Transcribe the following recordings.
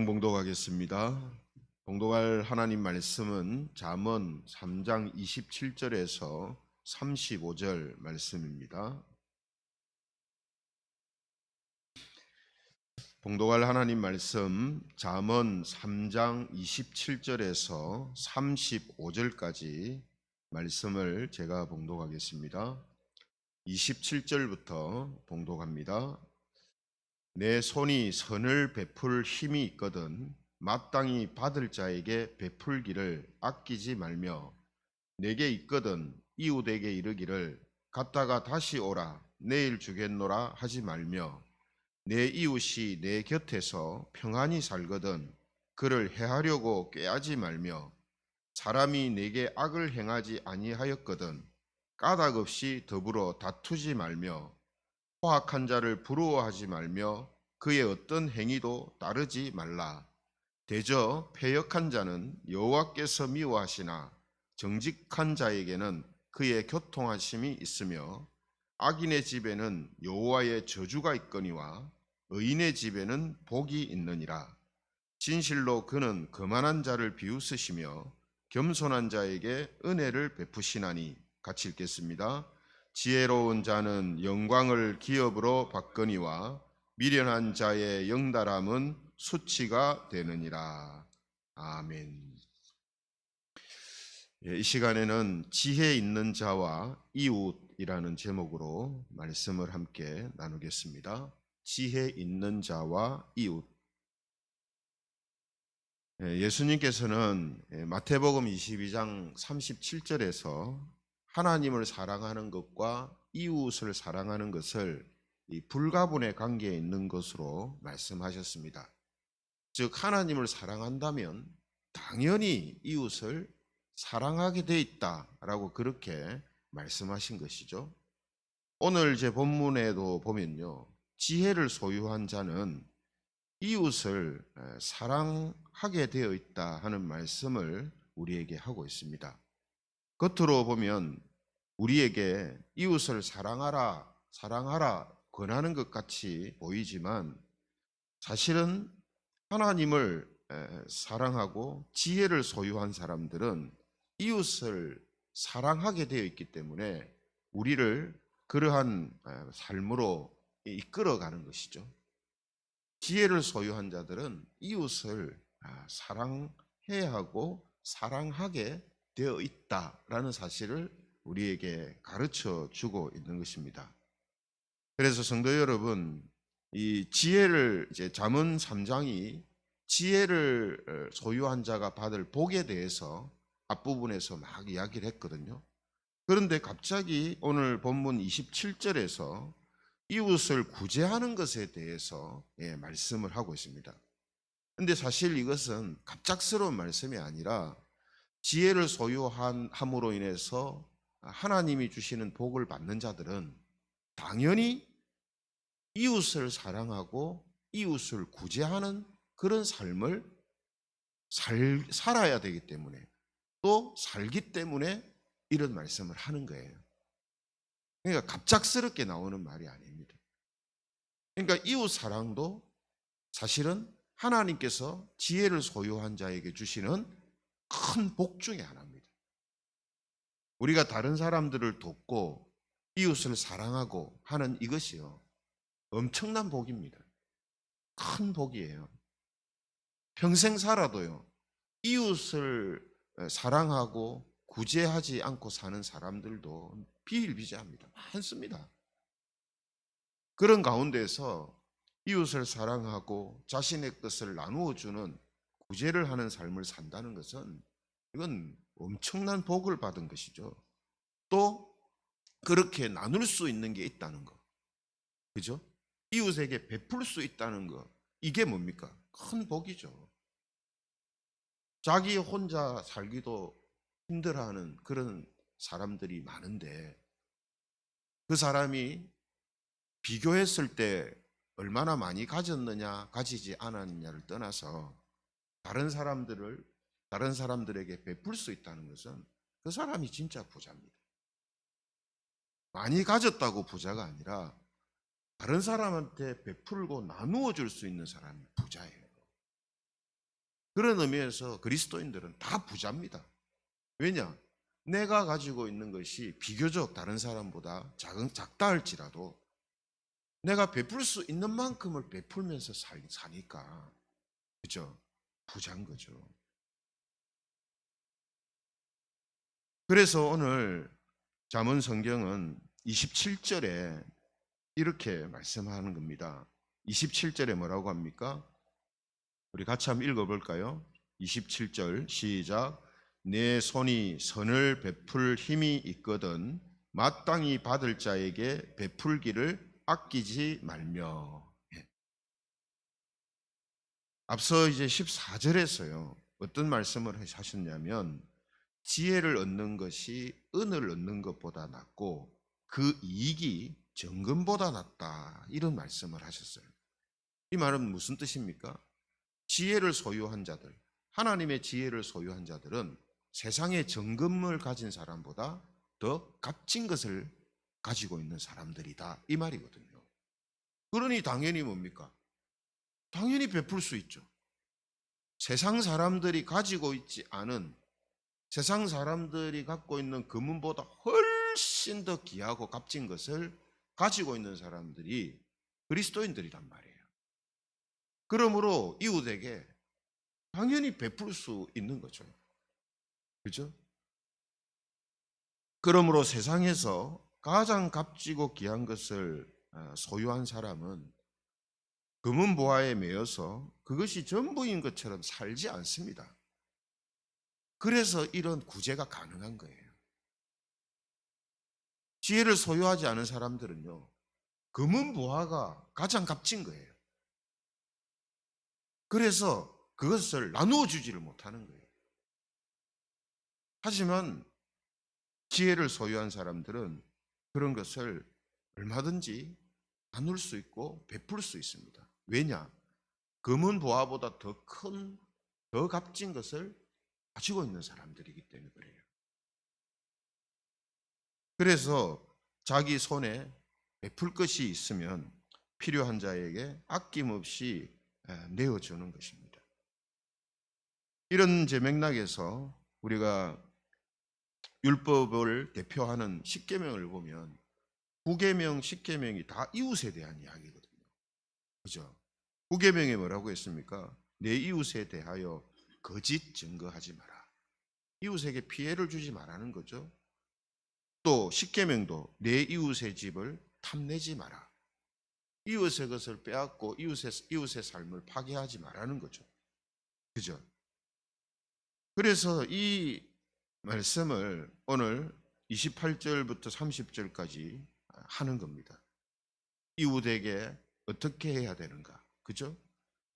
봉독하겠습니다. 봉독할 하나님 말씀은 잠언 3장 27절에서 35절 말씀입니다. 봉독할 하나님 말씀 잠언 3장 27절에서 35절까지 말씀을 제가 봉독하겠습니다. 27절부터 봉독합니다. 내 손이 선을 베풀 힘이 있거든 마땅히 받을 자에게 베풀기를 아끼지 말며 내게 있거든 이웃에게 이르기를 갔다가 다시 오라 내일 주겠노라 하지 말며 내 이웃이 내 곁에서 평안히 살거든 그를 해하려고 꾀하지 말며 사람이 내게 악을 행하지 아니하였거든 까닭 없이 더불어 다투지 말며 포악한 자를 부러워하지 말며 그의 어떤 행위도 따르지 말라. 대저 패역한 자는 여호와께서 미워하시나 정직한 자에게는 그의 교통하심이 있으며 악인의 집에는 여호와의 저주가 있거니와 의인의 집에는 복이 있느니라. 진실로 그는 거만한 자를 비웃으시며 겸손한 자에게 은혜를 베푸시나니. 같이 읽겠습니다. 지혜로운 자는 영광을 기업으로 받거니와 미련한 자의 영달함은 수치가 되느니라. 아멘. 이 시간에는 지혜 있는 자와 이웃이라는 제목으로 말씀을 함께 나누겠습니다. 지혜 있는 자와 이웃. 예수님께서는 마태복음 22장 37절에서 하나님을 사랑하는 것과 이웃을 사랑하는 것을 이 불가분의 관계에 있는 것으로 말씀하셨습니다. 즉 하나님을 사랑한다면 당연히 이웃을 사랑하게 돼 있다라고 그렇게 말씀하신 것이죠. 오늘 제 본문에도 보면요, 지혜를 소유한 자는 이웃을 사랑하게 되어 있다 하는 말씀을 우리에게 하고 있습니다. 겉으로 보면 우리에게 이웃을 사랑하라 권하는 것 같이 보이지만 사실은 하나님을 사랑하고 지혜를 소유한 사람들은 이웃을 사랑하게 되어 있기 때문에 우리를 그러한 삶으로 이끌어가는 것이죠. 지혜를 소유한 자들은 이웃을 사랑해야 하고 사랑하게 되어 있다라는 사실을 우리에게 가르쳐 주고 있는 것입니다. 그래서 성도 여러분, 이 지혜를 이제 잠언 3장이 지혜를 소유한 자가 받을 복에 대해서 앞부분에서 막 이야기를 했거든요. 그런데 갑자기 오늘 본문 27절에서 이웃을 구제하는 것에 대해서 말씀을 하고 있습니다. 그런데 사실 이것은 갑작스러운 말씀이 아니라 지혜를 소유함으로 인해서 하나님이 주시는 복을 받는 자들은 당연히 이웃을 사랑하고 이웃을 구제하는 그런 삶을 살아야 되기 때문에 또 살기 때문에 이런 말씀을 하는 거예요. 그러니까 갑작스럽게 나오는 말이 아닙니다. 그러니까 이웃 사랑도 사실은 하나님께서 지혜를 소유한 자에게 주시는 큰 복 중에 하나입니다. 우리가 다른 사람들을 돕고 이웃을 사랑하고 하는 이것이요, 엄청난 복입니다. 큰 복이에요. 평생 살아도요, 이웃을 사랑하고 구제하지 않고 사는 사람들도 비일비재합니다. 많습니다. 그런 가운데서 이웃을 사랑하고 자신의 것을 나누어 주는 구제를 하는 삶을 산다는 것은 이건 엄청난 복을 받은 것이죠. 또 그렇게 나눌 수 있는 게 있다는 거, 그죠? 이웃에게 베풀 수 있다는 거, 이게 뭡니까? 큰 복이죠. 자기 혼자 살기도 힘들어하는 그런 사람들이 많은데 그 사람이 비교했을 때 얼마나 많이 가졌느냐 가지지 않았느냐를 떠나서 다른 사람들에게 베풀 수 있다는 것은 그 사람이 진짜 부자입니다. 많이 가졌다고 부자가 아니라 다른 사람한테 베풀고 나누어 줄 수 있는 사람이 부자예요. 그런 의미에서 그리스도인들은 다 부자입니다. 왜냐? 내가 가지고 있는 것이 비교적 다른 사람보다 작다 할지라도 내가 베풀 수 있는 만큼을 베풀면서 사니까, 그죠? 부자인 거죠. 그래서 오늘 잠언 성경은 27절에 이렇게 말씀하는 겁니다. 27절에 뭐라고 합니까? 우리 같이 한번 읽어볼까요? 27절 시작. 내 손이 선을 베풀 힘이 있거든 마땅히 받을 자에게 베풀기를 아끼지 말며. 예. 앞서 이제 14절에서요 어떤 말씀을 하셨냐면 지혜를 얻는 것이 은을 얻는 것보다 낫고 그 이익이 정금보다 낫다, 이런 말씀을 하셨어요. 이 말은 무슨 뜻입니까? 지혜를 소유한 자들, 하나님의 지혜를 소유한 자들은 세상의 정금을 가진 사람보다 더 값진 것을 가지고 있는 사람들이다, 이 말이거든요. 그러니 당연히 뭡니까? 당연히 베풀 수 있죠. 세상 사람들이 가지고 있지 않은, 세상 사람들이 갖고 있는 금은보다 훨씬 더 귀하고 값진 것을 가지고 있는 사람들이 그리스도인들이란 말이에요. 그러므로 이웃에게 당연히 베풀 수 있는 거죠. 그죠? 그러므로 세상에서 가장 값지고 귀한 것을 소유한 사람은 금은보화에 매여서 그것이 전부인 것처럼 살지 않습니다. 그래서 이런 구제가 가능한 거예요. 지혜를 소유하지 않은 사람들은요, 금은보화가 가장 값진 거예요. 그래서 그것을 나누어 주지를 못하는 거예요. 하지만 지혜를 소유한 사람들은 그런 것을 얼마든지 나눌 수 있고 베풀 수 있습니다. 왜냐? 금은 보화보다 더 큰, 더 값진 것을 가지고 있는 사람들이기 때문에 그래요. 그래서 자기 손에 베풀 것이 있으면 필요한 자에게 아낌없이 내어주는 것입니다. 이런 제 맥락에서 우리가 율법을 대표하는 십계명을 보면 9계명, 10계명이 다 이웃에 대한 이야기거든요. 그죠? 9계명에 뭐라고 했습니까? 내 이웃에 대하여 거짓 증거하지 마라. 이웃에게 피해를 주지 말라는 거죠. 또 10계명도 내 이웃의 집을 탐내지 마라. 이웃의 것을 빼앗고 이웃의 삶을 파괴하지 말라는 거죠. 그죠? 그래서 이 말씀을 오늘 28절부터 30절까지 하는 겁니다. 이웃에게 어떻게 해야 되는가? 그죠?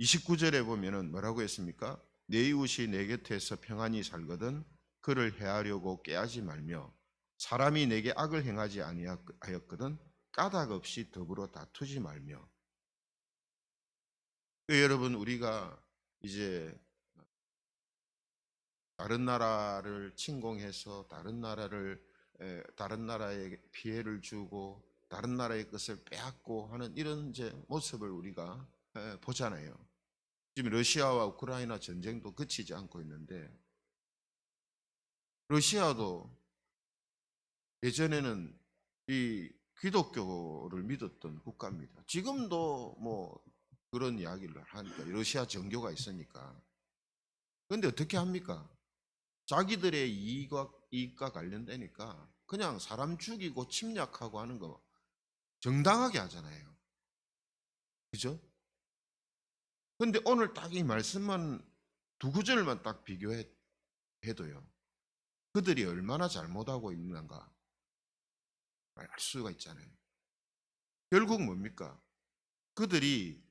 29절에 보면은 뭐라고 했습니까? 내 이웃이 내 곁에서 평안히 살거든 그를 해하려고 깨하지 말며 사람이 내게 악을 행하지 아니하였거든 까닭 없이 더불어 다투지 말며. 여러분, 우리가 이제 다른 나라를 침공해서 다른 나라에 피해를 주고 다른 나라의 것을 빼앗고 하는 이런 이제 모습을 우리가 보잖아요. 지금 러시아와 우크라이나 전쟁도 그치지 않고 있는데, 러시아도 예전에는 이 기독교를 믿었던 국가입니다. 지금도 뭐 그런 이야기를 하니까 러시아 정교가 있으니까. 그런데 어떻게 합니까? 자기들의 이익과 관련되니까 그냥 사람 죽이고 침략하고 하는 거 정당하게 하잖아요. 그죠? 근데 오늘 딱 이 말씀만 두 구절만 딱 비교해도요, 그들이 얼마나 잘못하고 있는가 알 수가 있잖아요. 결국 뭡니까? 그들이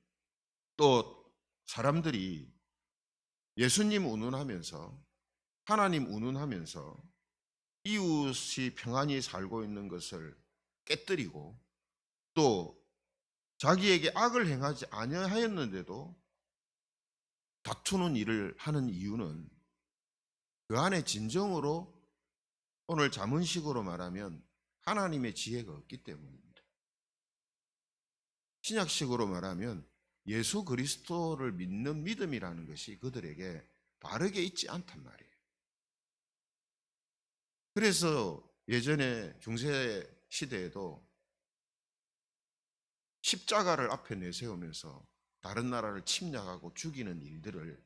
또 사람들이 예수님 운운하면서 하나님 운운하면서 이웃이 평안히 살고 있는 것을 깨뜨리고 또 자기에게 악을 행하지 아니하였는데도 다투는 일을 하는 이유는 그 안에 진정으로 오늘 잠언식으로 말하면 하나님의 지혜가 없기 때문입니다. 신약식으로 말하면 예수 그리스도를 믿는 믿음이라는 것이 그들에게 바르게 있지 않단 말이에요. 그래서 예전에 중세 시대에도 십자가를 앞에 내세우면서 다른 나라를 침략하고 죽이는 일들을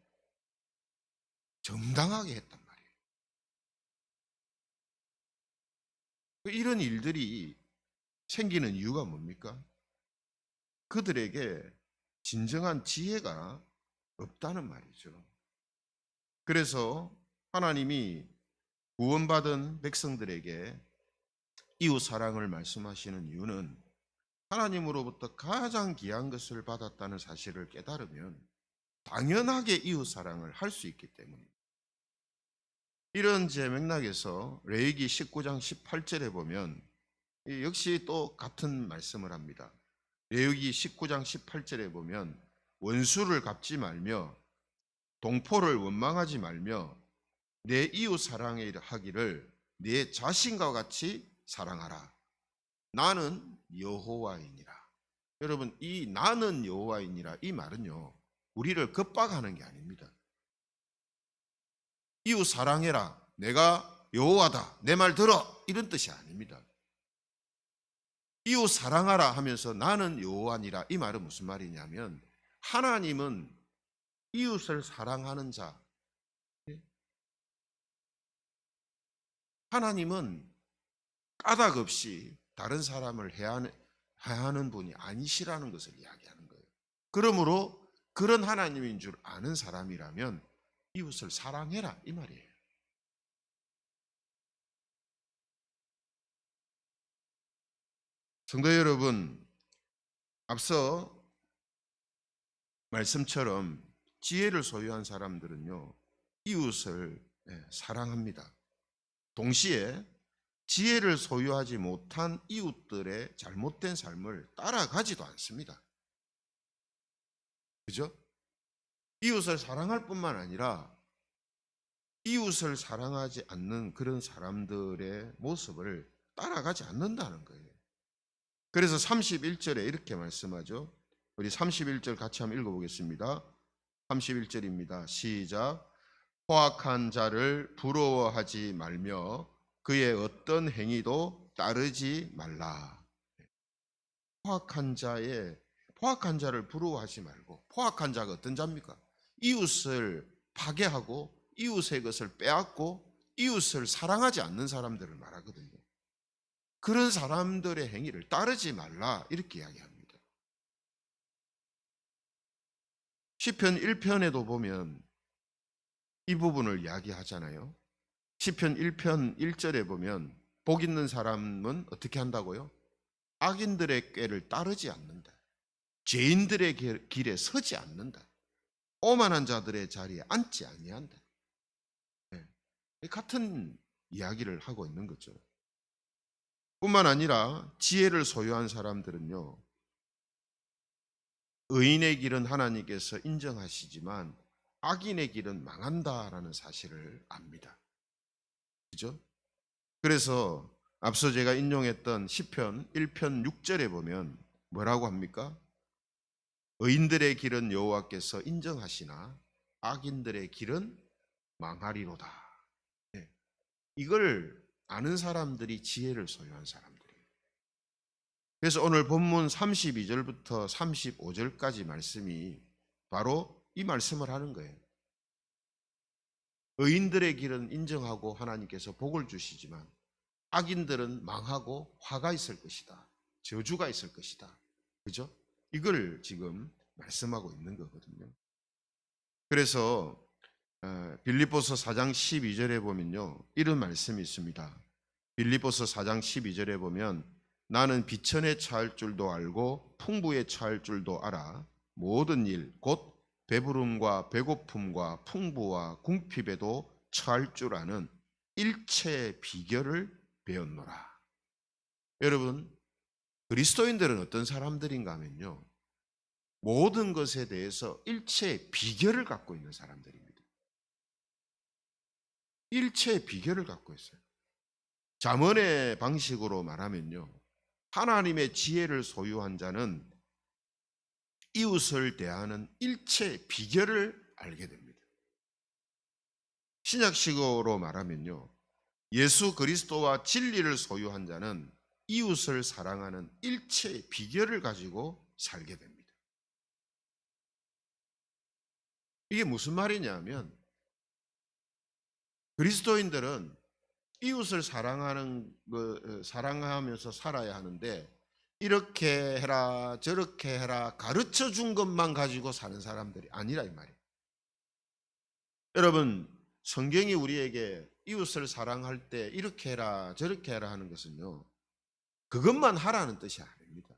정당하게 했단 말이에요. 이런 일들이 생기는 이유가 뭡니까? 그들에게 진정한 지혜가 없다는 말이죠. 그래서 하나님이 구원받은 백성들에게 이웃 사랑을 말씀하시는 이유는 하나님으로부터 가장 귀한 것을 받았다는 사실을 깨달으면 당연하게 이웃 사랑을 할 수 있기 때문입니다. 이런 제 맥락에서 레위기 19장 18절에 보면 역시 또 같은 말씀을 합니다. 레위기 19장 18절에 보면 원수를 갚지 말며 동포를 원망하지 말며 내 이웃 사랑하기를 내 자신과 같이 사랑하라. 나는 여호와이니라. 여러분, 이 나는 여호와이니라 이 말은요, 우리를 겁박하는 게 아닙니다. 이웃 사랑해라. 내가 여호와다. 내 말 들어. 이런 뜻이 아닙니다. 이웃 사랑하라 하면서 나는 여호와니라 이 말은 무슨 말이냐면 하나님은 이웃을 사랑하는 자, 하나님은 까닭 없이 다른 사람을 해하는 분이 아니시라는 것을 이야기하는 거예요. 그러므로 그런 하나님인 줄 아는 사람이라면 이웃을 사랑해라 이 말이에요. 성도 여러분, 앞서 말씀처럼 지혜를 소유한 사람들은요, 이웃을 사랑합니다. 동시에 지혜를 소유하지 못한 이웃들의 잘못된 삶을 따라가지도 않습니다. 그죠? 이웃을 사랑할 뿐만 아니라 이웃을 사랑하지 않는 그런 사람들의 모습을 따라가지 않는다는 거예요. 그래서 31절에 이렇게 말씀하죠. 우리 31절 같이 한번 읽어보겠습니다. 31절입니다. 시작. 포악한 자를 부러워하지 말며 그의 어떤 행위도 따르지 말라. 포악한 자를 부러워하지 말고, 포악한 자가 어떤 자입니까? 이웃을 파괴하고 이웃의 것을 빼앗고 이웃을 사랑하지 않는 사람들을 말하거든요. 그런 사람들의 행위를 따르지 말라 이렇게 이야기합니다. 시편 1편에도 보면 이 부분을 이야기하잖아요. 시편 1편 1절에 보면 복 있는 사람은 어떻게 한다고요? 악인들의 꾀를 따르지 않는다. 죄인들의 길에 서지 않는다. 오만한 자들의 자리에 앉지 아니한다. 네. 같은 이야기를 하고 있는 거죠. 뿐만 아니라 지혜를 소유한 사람들은요, 의인의 길은 하나님께서 인정하시지만 악인의 길은 망한다라는 사실을 압니다. 그죠? 그래서 앞서 제가 인용했던 시편 1편 6절에 보면 뭐라고 합니까? 의인들의 길은 여호와께서 인정하시나 악인들의 길은 망하리로다. 네. 이걸 아는 사람들이 지혜를 소유한 사람들이에요. 그래서 오늘 본문 32절부터 35절까지 말씀이 바로 이 말씀을 하는 거예요. 의인들의 길은 인정하고 하나님께서 복을 주시지만 악인들은 망하고 화가 있을 것이다. 저주가 있을 것이다. 그죠? 이걸 지금 말씀하고 있는 거거든요. 그래서 빌립보서 4장 12절에 보면요, 이런 말씀이 있습니다. 빌립보서 4장 12절에 보면 나는 비천에 처할 줄도 알고 풍부에 처할 줄도 알아 모든 일 곧 배부름과 배고픔과 풍부와 궁핍에도 처할 줄 아는 일체의 비결을 배웠노라. 여러분, 그리스도인들은 어떤 사람들인가 하면요, 모든 것에 대해서 일체의 비결을 갖고 있는 사람들입니다. 일체의 비결을 갖고 있어요. 잠언의 방식으로 말하면요, 하나님의 지혜를 소유한 자는 이웃을 대하는 일체의 비결을 알게 됩니다. 신약식으로 말하면요, 예수 그리스도와 진리를 소유한 자는 이웃을 사랑하는 일체의 비결을 가지고 살게 됩니다. 이게 무슨 말이냐면, 그리스도인들은 이웃을 사랑하면서 살아야 하는데, 이렇게 해라 저렇게 해라 가르쳐 준 것만 가지고 사는 사람들이 아니라 이 말이에요. 여러분, 성경이 우리에게 이웃을 사랑할 때 이렇게 해라 저렇게 해라 하는 것은요, 그것만 하라는 뜻이 아닙니다.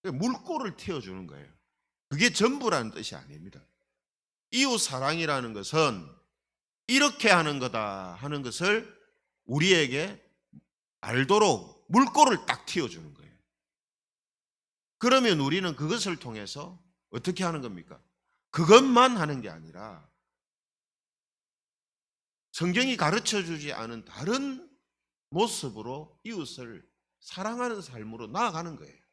물꼬를 틔워주는 거예요. 그게 전부라는 뜻이 아닙니다. 이웃 사랑이라는 것은 이렇게 하는 거다 하는 것을 우리에게 알도록 물꼬를 딱 틔워주는 거예요. 그러면 우리는 그것을 통해서 어떻게 하는 겁니까? 그것만 하는 게 아니라 성경이 가르쳐주지 않은 다른 모습으로 이웃을 사랑하는 삶으로 나아가는 거예요.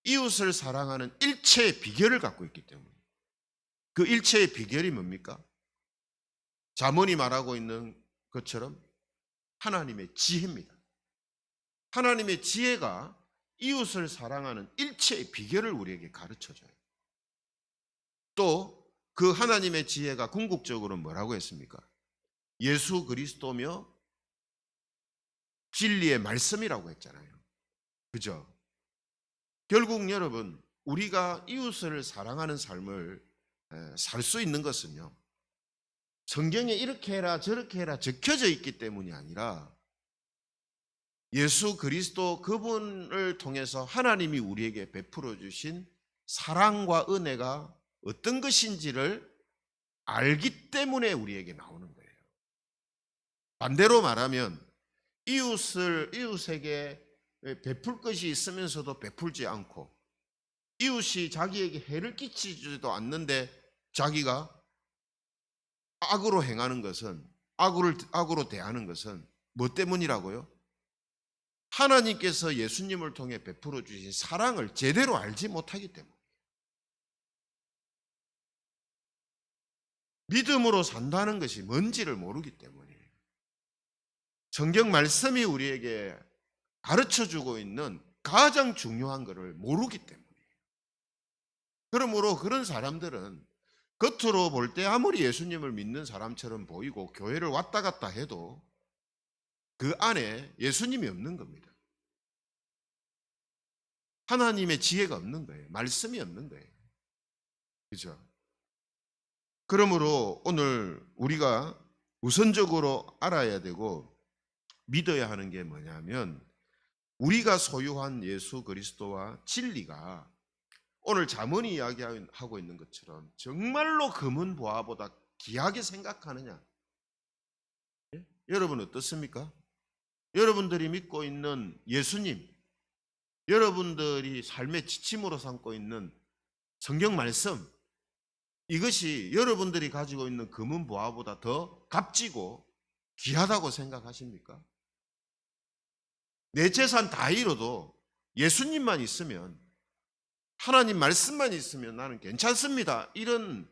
이웃을 사랑하는 일체의 비결을 갖고 있기 때문에. 그 일체의 비결이 뭡니까? 잠언이 말하고 있는 것처럼 하나님의 지혜입니다. 하나님의 지혜가 이웃을 사랑하는 일체의 비결을 우리에게 가르쳐줘요. 또 그 하나님의 지혜가 궁극적으로 뭐라고 했습니까? 예수 그리스도며 진리의 말씀이라고 했잖아요. 그죠? 결국 여러분, 우리가 이웃을 사랑하는 삶을 살 수 있는 것은요, 성경에 이렇게 해라 저렇게 해라 적혀져 있기 때문이 아니라 예수 그리스도 그분을 통해서 하나님이 우리에게 베풀어 주신 사랑과 은혜가 어떤 것인지를 알기 때문에 우리에게 나오는 거예요. 반대로 말하면 이웃에게 베풀 것이 있으면서도 베풀지 않고, 이웃이 자기에게 해를 끼치지도 않는데 자기가 악으로 행하는 것은, 악으로 대하는 것은 뭐 때문이라고요? 하나님께서 예수님을 통해 베풀어 주신 사랑을 제대로 알지 못하기 때문에. 믿음으로 산다는 것이 뭔지를 모르기 때문이에요. 성경 말씀이 우리에게 가르쳐주고 있는 가장 중요한 것을 모르기 때문이에요. 그러므로 그런 사람들은 겉으로 볼 때 아무리 예수님을 믿는 사람처럼 보이고 교회를 왔다 갔다 해도 그 안에 예수님이 없는 겁니다. 하나님의 지혜가 없는 거예요. 말씀이 없는 거예요. 그죠? 그러므로 오늘 우리가 우선적으로 알아야 되고 믿어야 하는 게 뭐냐면, 우리가 소유한 예수 그리스도와 진리가 오늘 잠언이 이야기하고 있는 것처럼 정말로 금은 보화보다 귀하게 생각하느냐? 예? 여러분 어떻습니까? 여러분들이 믿고 있는 예수님, 여러분들이 삶의 지침으로 삼고 있는 성경 말씀, 이것이 여러분들이 가지고 있는 금은 보화보다 더 값지고 귀하다고 생각하십니까? 내 재산 다 잃어도 예수님만 있으면, 하나님 말씀만 있으면 나는 괜찮습니다, 이런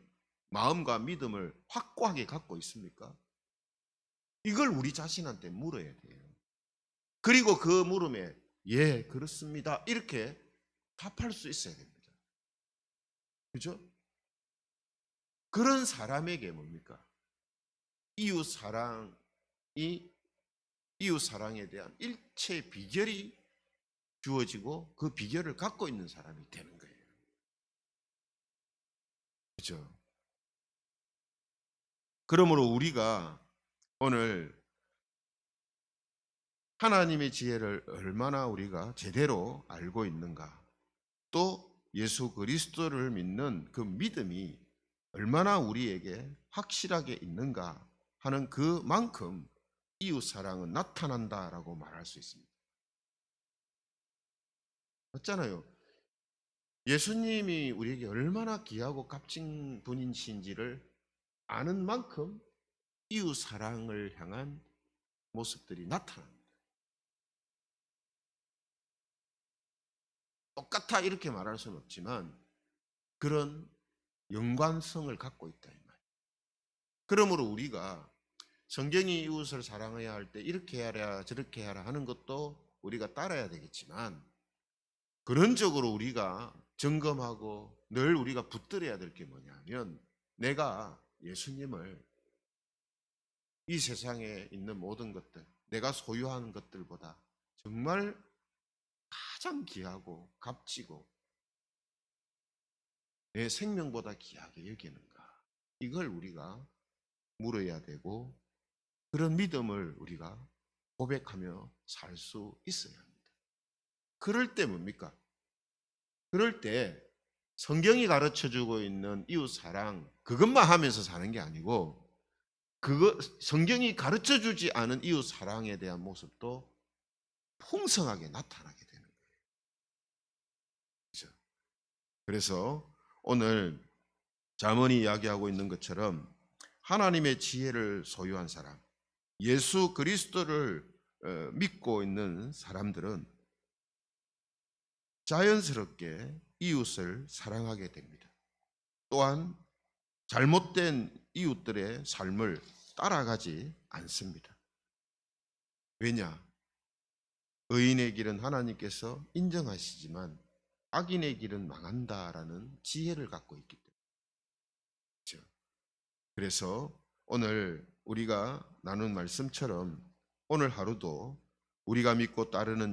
마음과 믿음을 확고하게 갖고 있습니까? 이걸 우리 자신한테 물어야 돼요. 그리고 그 물음에 예, 그렇습니다, 이렇게 답할 수 있어야 됩니다. 그죠? 그런 사람에게 뭡니까? 이웃 사랑에 대한 일체의 비결이 주어지고 그 비결을 갖고 있는 사람이 되는 거예요. 그죠? 그러므로 우리가 오늘 하나님의 지혜를 얼마나 우리가 제대로 알고 있는가, 또 예수 그리스도를 믿는 그 믿음이 얼마나 우리에게 확실하게 있는가 하는 그만큼 이웃 사랑은 나타난다라고 말할 수 있습니다. 맞잖아요. 예수님이 우리에게 얼마나 귀하고 값진 분이신지를 아는 만큼 이웃 사랑을 향한 모습들이 나타납니다. 똑같아 이렇게 말할 수는 없지만 그런 연관성을 갖고 있다 이 말이에요. 그러므로 우리가 성경이 이웃을 사랑해야 할 때 이렇게 해야 저렇게 해야 하는 것도 우리가 따라야 되겠지만, 근원적으로 우리가 점검하고 늘 우리가 붙들어야 될 게 뭐냐면, 내가 예수님을 이 세상에 있는 모든 것들, 내가 소유하는 것들보다 정말 가장 귀하고 값지고 내 생명보다 귀하게 여기는가, 이걸 우리가 물어야 되고, 그런 믿음을 우리가 고백하며 살 수 있어야 합니다. 그럴 때 뭡니까? 그럴 때 성경이 가르쳐주고 있는 이웃 사랑, 그것만 하면서 사는 게 아니고, 성경이 가르쳐주지 않은 이웃 사랑에 대한 모습도 풍성하게 나타나게 되는 거예요. 그렇죠? 그래서 오늘 잠언이 이야기하고 있는 것처럼 하나님의 지혜를 소유한 사람, 예수 그리스도를 믿고 있는 사람들은 자연스럽게 이웃을 사랑하게 됩니다. 또한 잘못된 이웃들의 삶을 따라가지 않습니다. 왜냐? 의인의 길은 하나님께서 인정하시지만 악인의 길은 망한다라는 지혜를 갖고 있기 때문에. 그렇죠? 그래서 오늘 우리가 나눈 말씀처럼 오늘 하루도 우리가 믿고 따르는